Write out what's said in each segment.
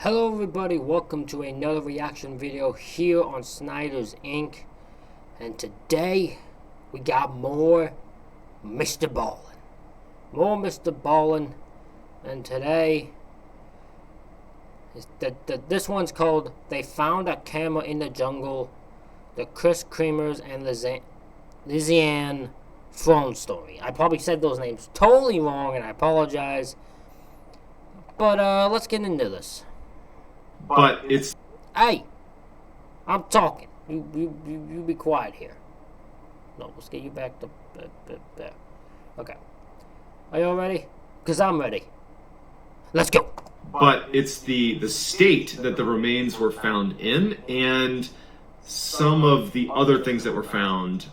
Hello everybody, welcome to another reaction video here on Snyder's Inc. And today we got more Mr. Ballin. More Mr. Ballin. And today this one's called They Found a Camera in the Jungle, the Kris, Kremers, and Lisanne Froon story. I probably said those names totally wrong and I apologize. But let's get into this. But it's... Hey! I'm talking. You be quiet here. No, let's get you back to there. Okay. Are you all ready? Because I'm ready. Let's go! But it's the state that the remains were found in, and some of the other things that were found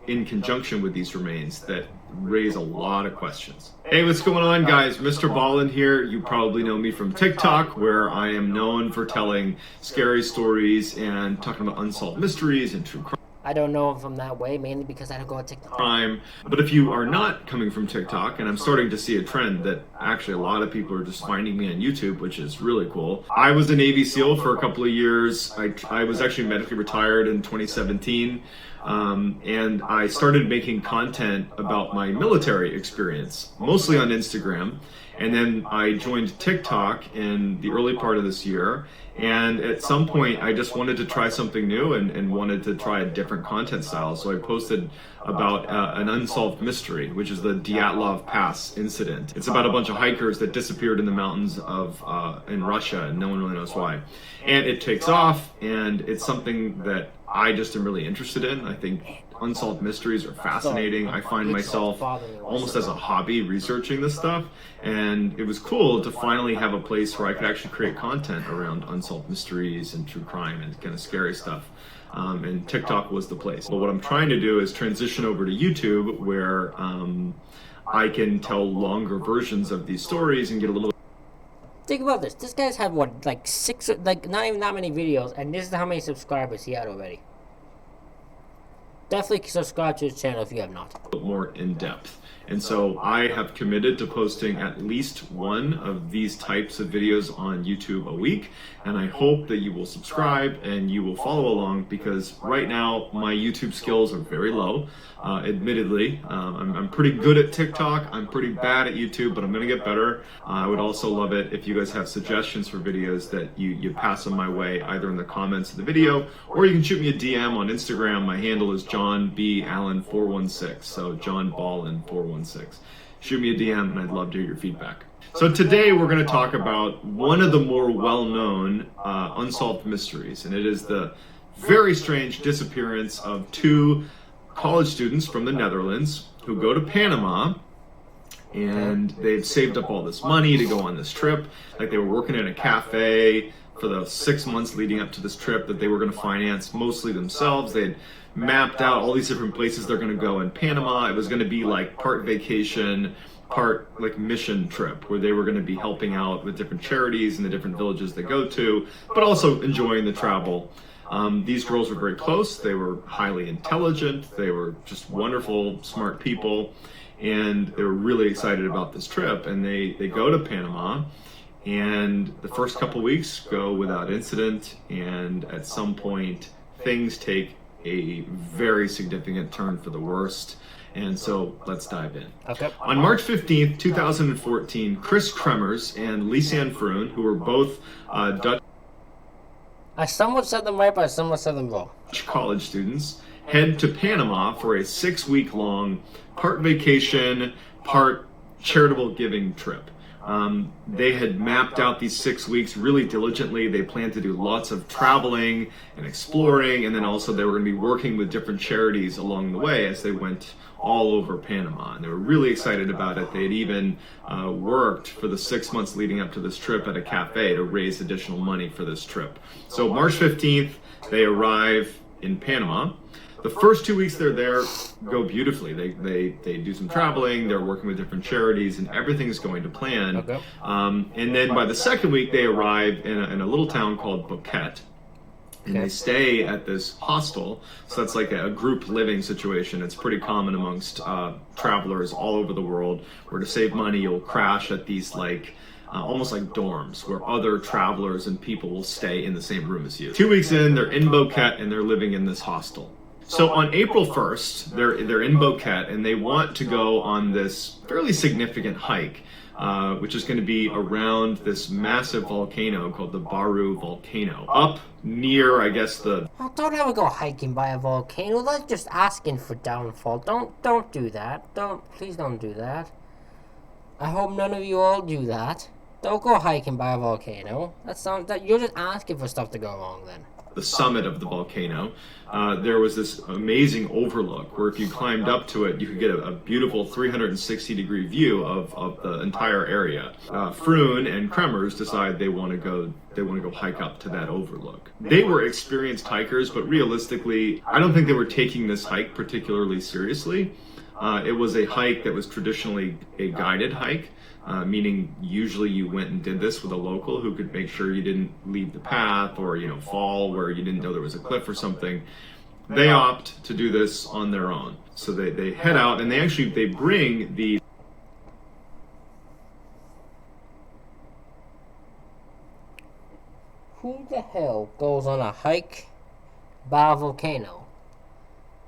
in conjunction with these remains that raise a lot of questions. Hey, what's going on, guys? Mr. Ballin here. You probably know me from TikTok, where I am known for telling scary stories and talking about unsolved mysteries and true crime. I don't know him from that way, mainly because I don't go on TikTok. But if you are not coming from TikTok, and I'm starting to see a trend that actually a lot of people are just finding me on YouTube, which is really cool. I was a Navy SEAL for a couple of years. I was actually medically retired in 2017. And I started making content about my military experience, mostly on Instagram. And then I joined TikTok in the early part of this year. And at some point, I just wanted to try something new and wanted to try a different content style. So I posted about an unsolved mystery, which is the Dyatlov Pass incident. It's about a bunch of hikers that disappeared in the mountains of in Russia, and no one really knows why. And it takes off, and it's something that I just am really interested in. I think unsolved mysteries are fascinating. I find myself almost as a hobby researching this stuff, and it was cool to finally have a place where I could actually create content around unsolved mysteries and true crime and kind of scary stuff. And TikTok was the place. But what I'm trying to do is transition over to YouTube, where I can tell longer versions of these stories and get a little... Think about this. This guy's had what, like not even that many videos, and this is how many subscribers he had already. Definitely subscribe to his channel if you have not. More in depth. And so I have committed to posting at least one of these types of videos on YouTube a week, and I hope that you will subscribe and you will follow along, because right now my YouTube skills are very low. Admittedly, I'm pretty good at TikTok, I'm pretty bad at YouTube, but I'm gonna get better. I would also love it if you guys have suggestions for videos that you pass them my way, either in the comments of the video, or you can shoot me a DM on Instagram. My handle is John B. Allen 416, so John Ballin 416. Shoot me a DM and I'd love to hear your feedback. So today we're going to talk about one of the more well-known unsolved mysteries, and it is the very strange disappearance of two college students from the Netherlands who go to Panama, and they've saved up all this money to go on this trip. Like, they were working in a cafe for the 6 months leading up to this trip that they were going to finance mostly themselves. They had mapped out all these different places they're going to go in Panama. It was going to be like part vacation, part like mission trip, where they were going to be helping out with different charities in the different villages they go to, but also enjoying the travel. These girls were very close. They were highly intelligent. They were just wonderful, smart people, and they were really excited about this trip. And they go to Panama, and the first couple weeks go without incident, and at some point things take a very significant turn for the worst. And so let's dive in. Okay. On March 15th, 2014, Kris Kremers and Lisanne Froon, who were both Dutch... I somewhat said them right, but I somewhat said them wrong. college students, head to Panama for a 6-week-long part vacation, part charitable giving trip. They had mapped out these 6 weeks really diligently. They planned to do lots of traveling and exploring, and then also they were going to be working with different charities along the way as they went all over Panama. And they were really excited about it. They had even worked for the 6 months leading up to this trip at a cafe to raise additional money for this trip. So March 15th, they arrive in Panama. The first 2 weeks they're there go beautifully. They do some traveling, they're working with different charities, and everything's going to plan. Okay. And then by the second week, they arrive in a little town called Phuket. And they stay at this hostel. So that's like a group living situation. It's pretty common amongst travelers all over the world, where to save money, you'll crash at these like almost like dorms where other travelers and people will stay in the same room as you. 2 weeks in, they're in Boquete and they're living in this hostel. So on April 1st, they're in Boquete and they want to go on this fairly significant hike, which is going to be around this massive volcano called the Baru volcano, up near, I guess, the... Oh, don't ever go hiking by a volcano. That's just asking for downfall. Don't do that. Please don't do that. I hope none of you all do that. Don't go hiking by a volcano. You're just asking for stuff to go wrong then. The summit of the volcano, there was this amazing overlook where if you climbed up to it, you could get a beautiful 360-degree view of the entire area. Froon and Kremers decide they want to go hike up to that overlook. They were experienced hikers, but realistically, I don't think they were taking this hike particularly seriously. It was a hike that was traditionally a guided hike. Meaning usually you went and did this with a local who could make sure you didn't leave the path or, fall where you didn't know there was a cliff or something. They opt to do this on their own. So they head out and they bring the... Who the hell goes on a hike by a volcano?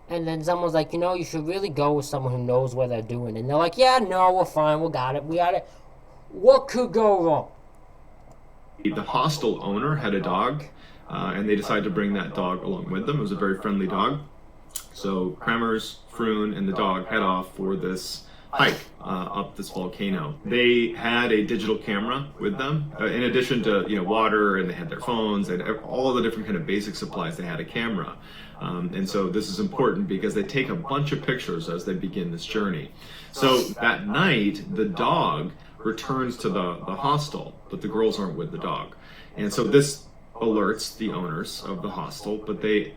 And then someone's like, you should really go with someone who knows what they're doing. And they're like, yeah, no, we're fine, we got it. What could go wrong? The hostel owner had a dog, and they decided to bring that dog along with them. It was a very friendly dog. So Kremers, Froon, and the dog head off for this hike up this volcano. They had a digital camera with them. In addition to water, and they had their phones, and all of the different kind of basic supplies, they had a camera. And so this is important because they take a bunch of pictures as they begin this journey. So that night, the dog returns to the hostel, but the girls aren't with the dog. And so this alerts the owners of the hostel, but they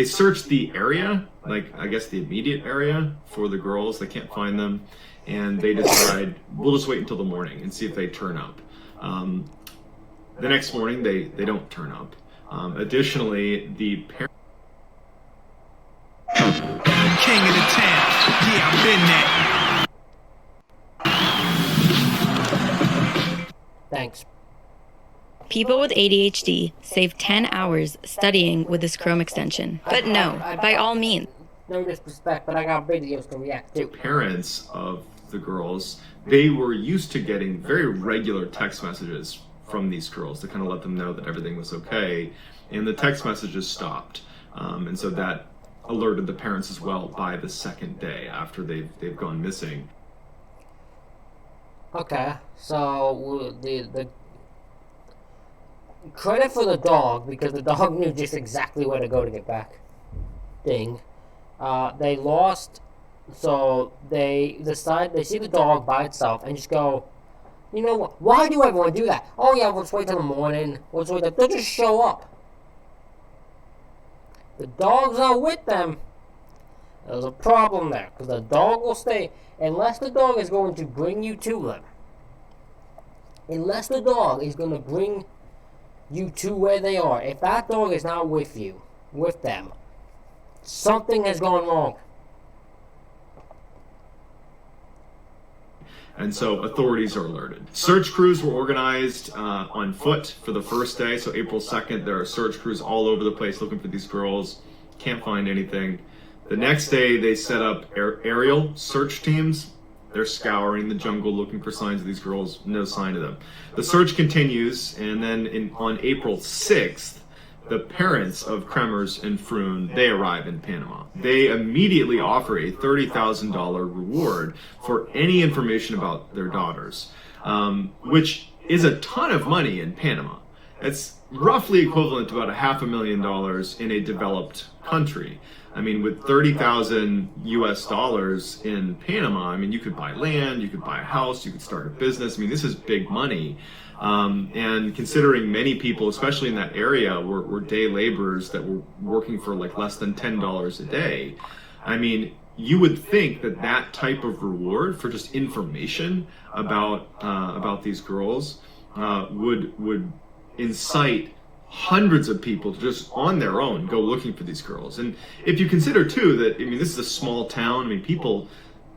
search the area, like I guess the immediate area, for the girls. They can't find them, and they decide, we'll just wait until the morning and see if they turn up. The next morning, they don't turn up. Additionally, the parents... King of the town, yeah, I've been there. Thanks. People with ADHD save 10 hours studying with this Chrome extension. But no, by all means. No disrespect, but I got videos to react to. Parents of the girls, they were used to getting very regular text messages from these girls to kind of let them know that everything was okay, and the text messages stopped. And so that alerted the parents as well by the second day after they've gone missing. Okay, so the credit for the dog, because the dog knew just exactly where to go to get back. Ding. They lost, so they decide, they see the dog by itself and just go, you know what, why do everyone do that? Oh yeah, we'll just wait till the morning, we'll just wait, they'll just show up. The dog's not with them. There's a problem there, because the dog will stay, unless the dog is going to bring you to them. Unless the dog is going to bring you to where they are. If that dog is not with you, with them, something has gone wrong. And so authorities are alerted. Search crews were organized on foot for the first day. So April 2nd, there are search crews all over the place looking for these girls. Can't find anything. The next day, they set up aerial search teams. They're scouring the jungle looking for signs of these girls. No sign of them. The search continues, and then on April 6th, the parents of Kremers and Froon, they arrive in Panama. They immediately offer a $30,000 reward for any information about their daughters, which is a ton of money in Panama. It's roughly equivalent to about $500,000 in a developed country. I mean, with 30,000 US dollars in Panama, I mean, you could buy land, you could buy a house, you could start a business. I mean, this is big money. And considering many people, especially in that area, were day laborers that were working for like less than $10 a day. I mean, you would think that that type of reward for just information about these girls would incite hundreds of people to just on their own go looking for these girls. And if you consider too that, I mean, this is a small town. I mean, people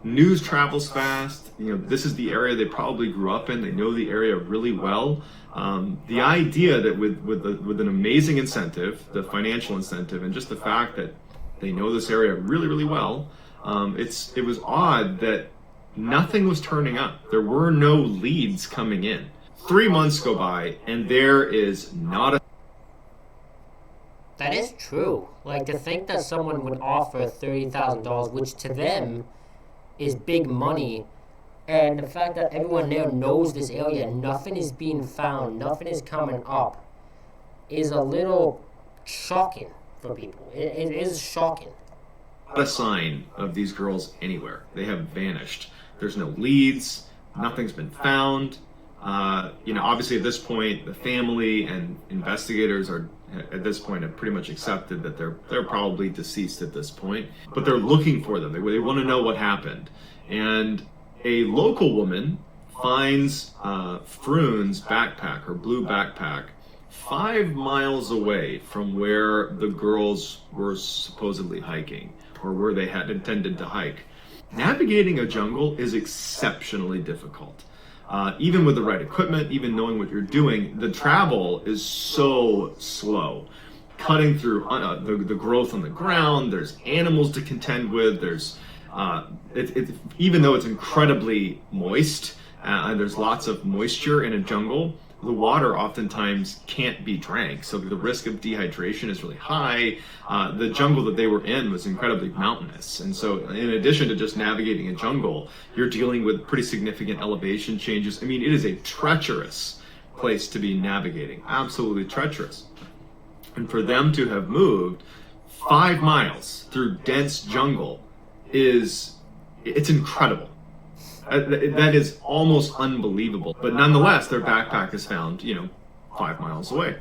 news travels fast. This is the area they probably grew up in. They know the area really well. The idea that with an amazing incentive, the financial incentive, and just the fact that they know this area really, really well, it was odd that nothing was turning up. There were no leads coming in. 3 months go by, and there is not a... That is true. Like, to think that someone would offer $30,000, which to them is big money, and the fact that everyone there knows this area, nothing is being found, nothing is coming up, is a little shocking for people. It is shocking. Not a sign of these girls anywhere. They have vanished. There's no leads. Nothing's been found. Obviously at this point, the family and investigators are at this point have pretty much accepted that they're probably deceased at this point, but they're looking for them. They want to know what happened. And a local woman finds Froon's backpack, her blue backpack, 5 miles away from where the girls were supposedly hiking, or where they had intended to hike. Navigating a jungle is exceptionally difficult. Even with the right equipment, even knowing what you're doing, the travel is so slow. Cutting through the growth on the ground, there's animals to contend with, there's even though it's incredibly moist, and there's lots of moisture in a jungle, the water oftentimes can't be drank, so the risk of dehydration is really high. The jungle that they were in was incredibly mountainous, and so in addition to just navigating a jungle, you're dealing with pretty significant elevation changes. I mean, it is a treacherous place to be navigating, absolutely treacherous. And for them to have moved 5 miles through dense jungle it's incredible. That is almost unbelievable. But nonetheless, their backpack is found, 5 miles away.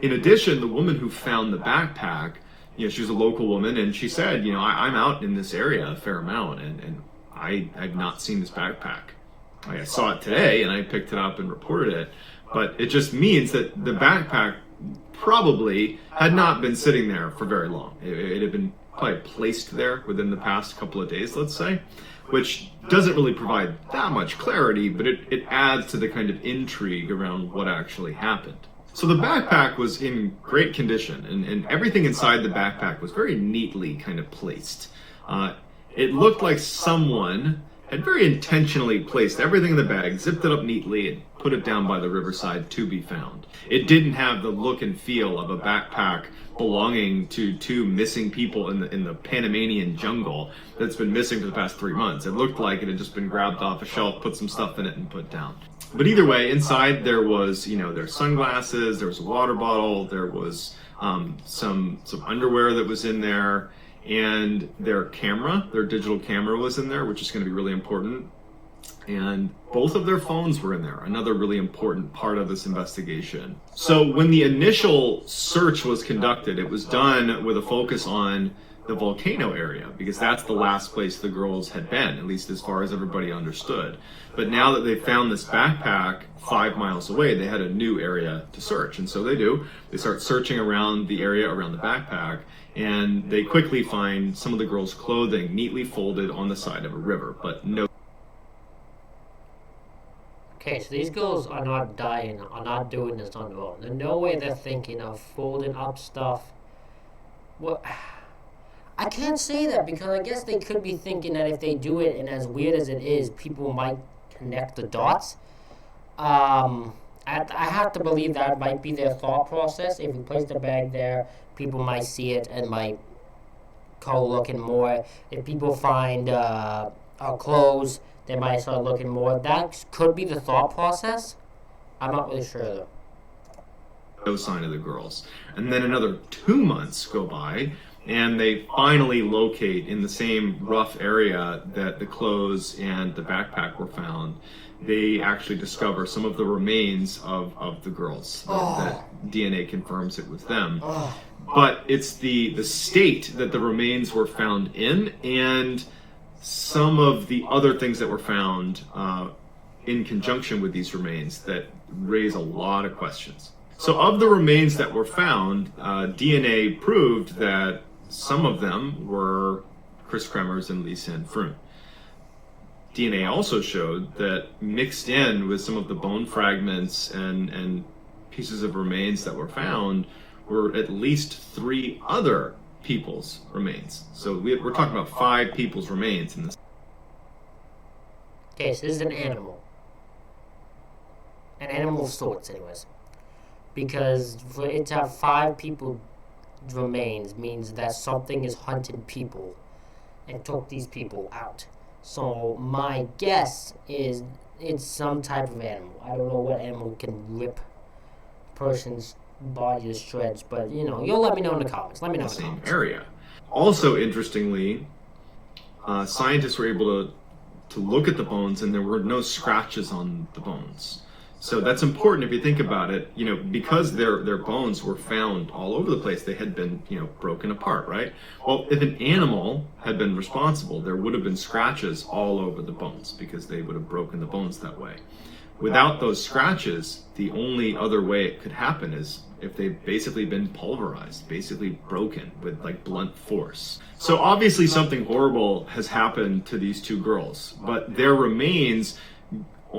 In addition, the woman who found the backpack, she was a local woman, and she said, I'm out in this area a fair amount, and I've not seen this backpack. I saw it today, and I picked it up and reported it. But it just means that the backpack probably had not been sitting there for very long. It had been probably placed there within the past couple of days, let's say, which doesn't really provide that much clarity, but it adds to the kind of intrigue around what actually happened. So the backpack was in great condition, and everything inside the backpack was very neatly kind of placed. It looked like someone had very intentionally placed everything in the bag, zipped it up neatly, and put it down by the riverside to be found. It didn't have the look and feel of a backpack belonging to two missing people in the Panamanian jungle that's been missing for the past 3 months. It looked like it had just been grabbed off a shelf, put some stuff in it, and put down. But either way, inside there was, there's sunglasses, there was a water bottle, there was some underwear that was in there, and their digital camera was in there, which is going to be really important. And both of their phones were in there, another really important part of this investigation. So when the initial search was conducted, it was done with a focus on the volcano area, because that's the last place the girls had been, at least as far as everybody understood. But now that they found this backpack 5 miles away, they had a new area to search. And so they start searching around the area around the backpack, and they quickly find some of the girls' clothing neatly folded on the side of a river, but no. Okay, so these girls are not dying, are not doing this on their own. There's no way they're thinking of folding up stuff. Well, I can't say that, because I guess they could be thinking that if they do it, and as weird as it is, people might connect the dots. I have to believe that might be their thought process. If you place the bag there, people might see it and might go looking more. If people find our clothes, they might start looking more. That could be the thought process. I'm not really sure, though. No sign of the girls. And then another 2 months go by, and they finally locate in the same rough area that the clothes and the backpack were found. They actually discover some of the remains of the girls. That DNA confirms it was them. But it's the state that the remains were found in, and some of the other things that were found in conjunction with these remains that raise a lot of questions. So of the remains that were found, DNA proved that some of them were Kris Kremers and Lisanne Froon. DNA also showed that mixed in with some of the bone fragments and pieces of remains that were found were at least 3 other people's remains. So we're talking about 5 people's remains in this. Okay, so this is an animal. An animal of sorts, anyways. Because for it to have 5 people remains means that something has hunted people and took these people out. So my guess is it's some type of animal. I don't know what animal can rip a person's body to shreds, but you'll let me know in the comments. Let me know in the same comments. Area. Also, interestingly, scientists were able to look at the bones, and there were no scratches on the bones. So that's important if you think about it, because their bones were found all over the place. They had been, broken apart, right? Well, if an animal had been responsible, there would have been scratches all over the bones because they would have broken the bones that way. Without those scratches, the only other way it could happen is if they've basically been pulverized, basically broken with like blunt force. So obviously something horrible has happened to these 2 girls, but their remains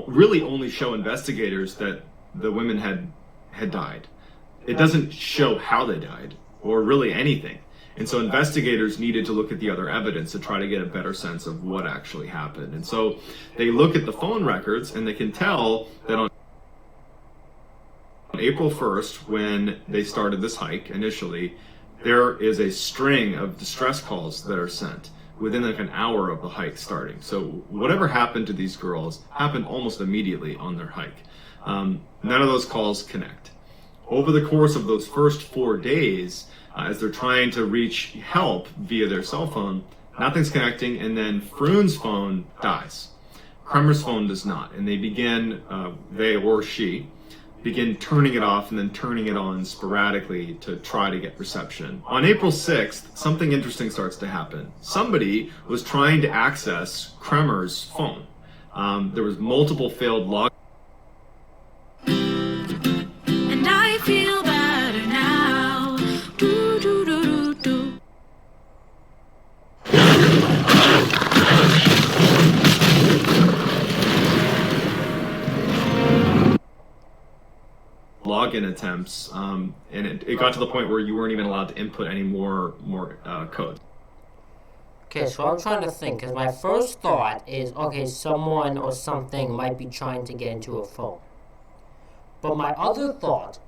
really only show investigators that the women had died. It doesn't show how they died or really anything. And so investigators needed to look at the other evidence to try to get a better sense of what actually happened. And so they look at the phone records and they can tell that on April 1st, when they started this hike initially, there is a string of distress calls that are sent within like an hour of the hike starting. So whatever happened to these girls happened almost immediately on their hike. None of those calls connect. Over the course of those first 4 days, as they're trying to reach help via their cell phone, nothing's connecting, and then Froon's phone dies. Kremers' phone does not, and they begin, they or she, begin turning it off and then turning it on sporadically to try to get reception. On April 6th, something interesting starts to happen. Somebody was trying to access Kremers' phone. There was multiple failed log. And I feel better now. Do, do, do, do, do. Login attempts, and it got to the point where you weren't even allowed to input any more code. Okay, so I'm trying to think, because my first thought is, okay, someone or something might be trying to get into a phone. But my other thought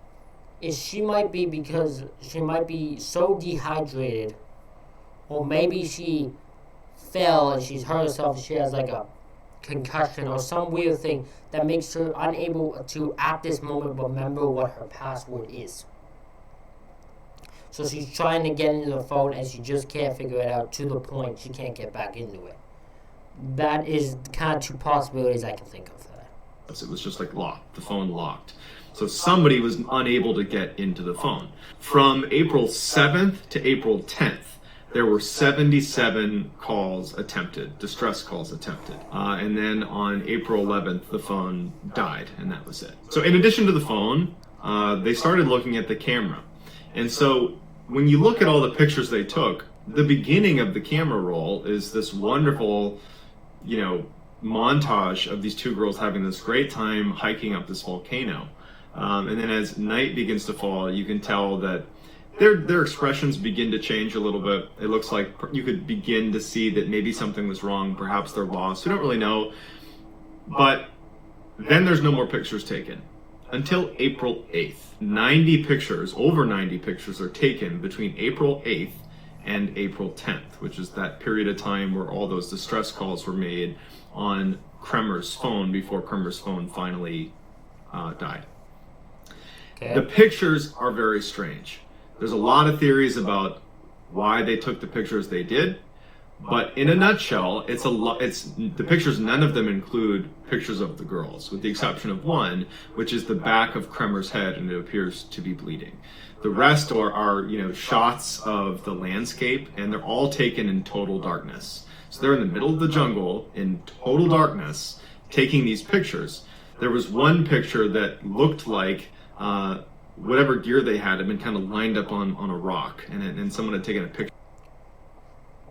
is she might be so dehydrated, or maybe she fell and she's hurt herself and she has like a concussion or some weird thing that makes her unable to at this moment remember what her password is. So she's trying to get into the phone and she just can't figure it out to the point she can't get back into it. That is kind of 2 possibilities I can think of for that. It was just like locked, the phone locked. So somebody was unable to get into the phone. From April 7th to April 10th, there were 77 calls attempted, distress calls attempted. And then on April 11th, the phone died, and that was it. So in addition to the phone, they started looking at the camera. And so when you look at all the pictures they took, the beginning of the camera roll is this wonderful, montage of these 2 girls having this great time hiking up this volcano. And then as night begins to fall, you can tell that their expressions begin to change a little bit. It looks like you could begin to see that maybe something was wrong. Perhaps they're lost. We don't really know. But then there's no more pictures taken until April 8th. Over 90 pictures are taken between April 8th and April 10th, which is that period of time where all those distress calls were made on Kremers' phone before Kremers' phone finally died. Okay. The pictures are very strange. There's a lot of theories about why they took the pictures they did, but in a nutshell, it's the pictures. None of them include pictures of the girls, with the exception of one, which is the back of Kremers' head, and it appears to be bleeding. The rest are shots of the landscape, and they're all taken in total darkness. So they're in the middle of the jungle in total darkness, taking these pictures. There was one picture that looked like whatever gear they had been kind of lined up on a rock, and someone had taken a picture.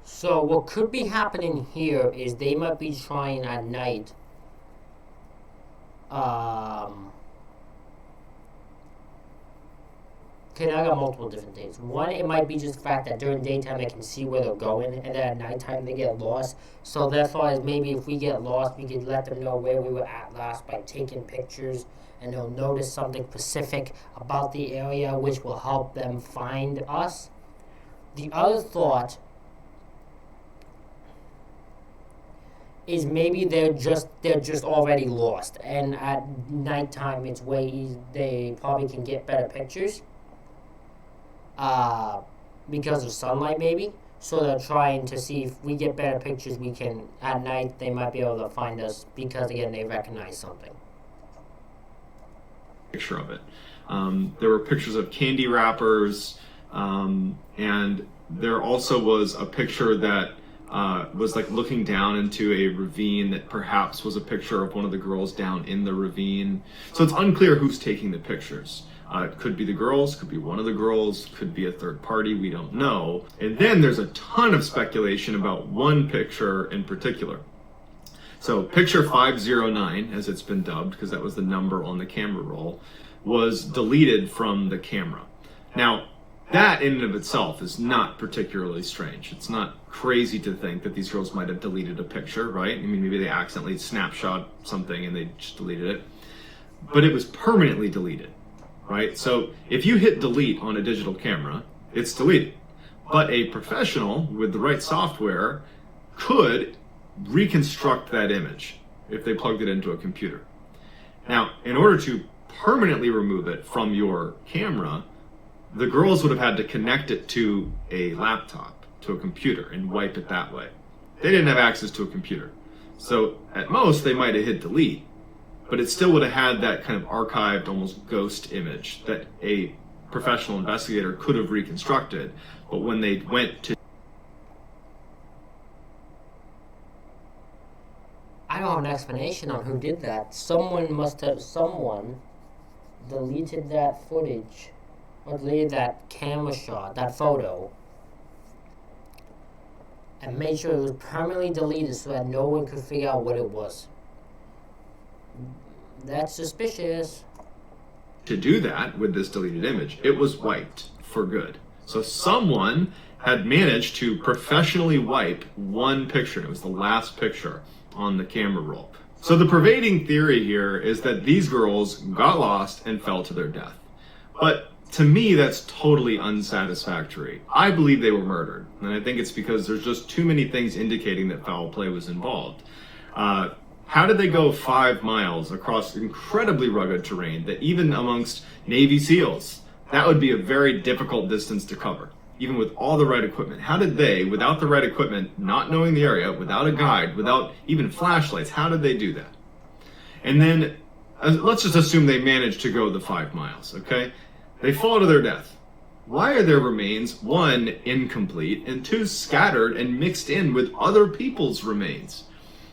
So what could be happening here is they might be trying at night. Okay, now I got multiple different things. One, it might be just the fact that during daytime they can see where they're going, and then at nighttime they get lost. So therefore, maybe if we get lost, we could let them know where we were at last by taking pictures, and they'll notice something specific about the area, which will help them find us. The other thought is maybe they're just already lost, and at nighttime it's way easy. They probably can get better pictures. Because of sunlight, maybe. So they're trying to see if we get better pictures. We can at night. They might be able to find us because again they recognize something. Picture of it. There were pictures of candy wrappers, and there also was a picture that was like looking down into a ravine that perhaps was a picture of one of the girls down in the ravine. So it's unclear who's taking the pictures. It could be the girls, could be one of the girls, could be a third party, we don't know. And then there's a ton of speculation about one picture in particular. So picture 509, as it's been dubbed, because that was the number on the camera roll, was deleted from the camera. Now, that in and of itself is not particularly strange. It's not crazy to think that these girls might have deleted a picture, right? I mean, maybe they accidentally snapshot something and they just deleted it. But it was permanently deleted, right? So if you hit delete on a digital camera, it's deleted. But a professional with the right software could reconstruct that image if they plugged it into a computer. Now, in order to permanently remove it from your camera, the girls would have had to connect it to a laptop, to a computer, and wipe it that way. They didn't have access to a computer. So at most, they might have hit delete, but it still would have had that kind of archived, almost ghost image that a professional investigator could have reconstructed. But when they went to... I don't have an explanation on who did that. Someone deleted that footage, or deleted that camera shot, that photo, and made sure it was permanently deleted so that no one could figure out what it was. That's suspicious. To do that with this deleted image, it was wiped for good. So someone had managed to professionally wipe one picture. It was the last picture on the camera roll. So the pervading theory here is that these girls got lost and fell to their death. But to me, that's totally unsatisfactory. I believe they were murdered, and I think it's because there's just too many things indicating that foul play was involved. How did they go 5 miles across incredibly rugged terrain that even amongst Navy SEALs, that would be a very difficult distance to cover, even with all the right equipment? How did they, without the right equipment, not knowing the area, without a guide, without even flashlights, how did they do that? And then, let's just assume they managed to go the 5 miles, okay? They fall to their death. Why are their remains, 1, incomplete, and 2, scattered and mixed in with other people's remains?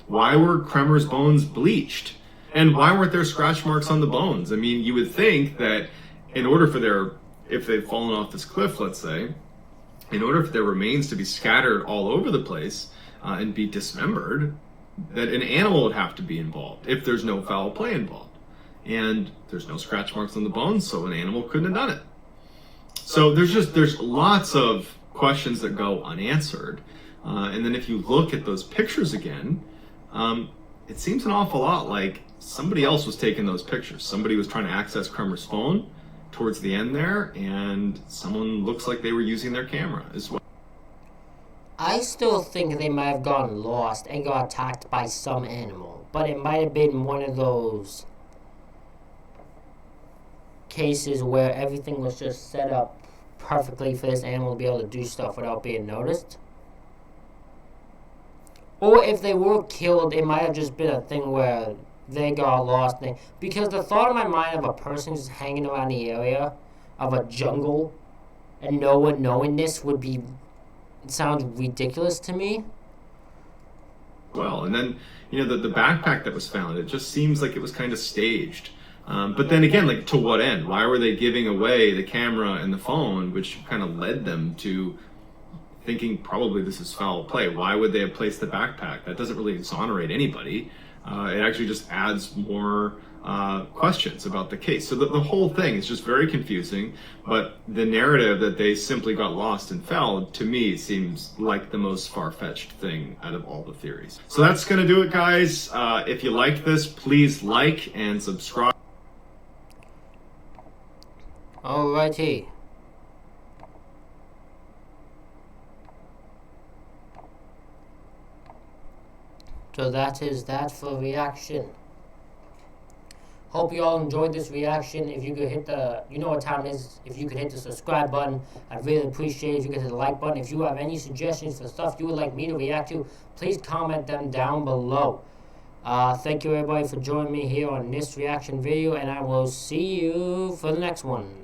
Why were Kremers' bones bleached? And why weren't there scratch marks on the bones? I mean, you would think that in order for if they've fallen off this cliff, let's say, in order for their remains to be scattered all over the place and be dismembered, that an animal would have to be involved if there's no foul play involved. And there's no scratch marks on the bones, so an animal couldn't have done it. So there's lots of questions that go unanswered. And then if you look at those pictures again, it seems an awful lot like somebody else was taking those pictures. Somebody was trying to access Kremers' phone towards the end there, and someone looks like they were using their camera as well. I still think they might have gotten lost and got attacked by some animal, but it might have been one of those cases where everything was just set up perfectly for this animal to be able to do stuff without being noticed. Or if they were killed, it might have just been a thing where they got lost. Because the thought in my mind of a person just hanging around the area of a jungle and no one knowing this it sounds ridiculous to me. Well, and then, the backpack that was found, it just seems like it was kind of staged. But then again, like, to what end? Why were they giving away the camera and the phone, which kind of led them to thinking probably this is foul play. Why would they have placed the backpack? That doesn't really exonerate anybody. It actually just adds more questions about the case. So the whole thing is just very confusing, but the narrative that they simply got lost and fell, to me, seems like the most far-fetched thing out of all the theories. So that's going to do it, guys. If you like this, please like and subscribe. Alrighty. So that is that for reaction. Hope you all enjoyed this reaction. If you could hit the, you know what time it is, if you could hit the subscribe button, I'd really appreciate it. If you could hit the like button. If you have any suggestions for stuff you would like me to react to, please comment them down below. Thank you everybody for joining me here on this reaction video, and I will see you for the next one.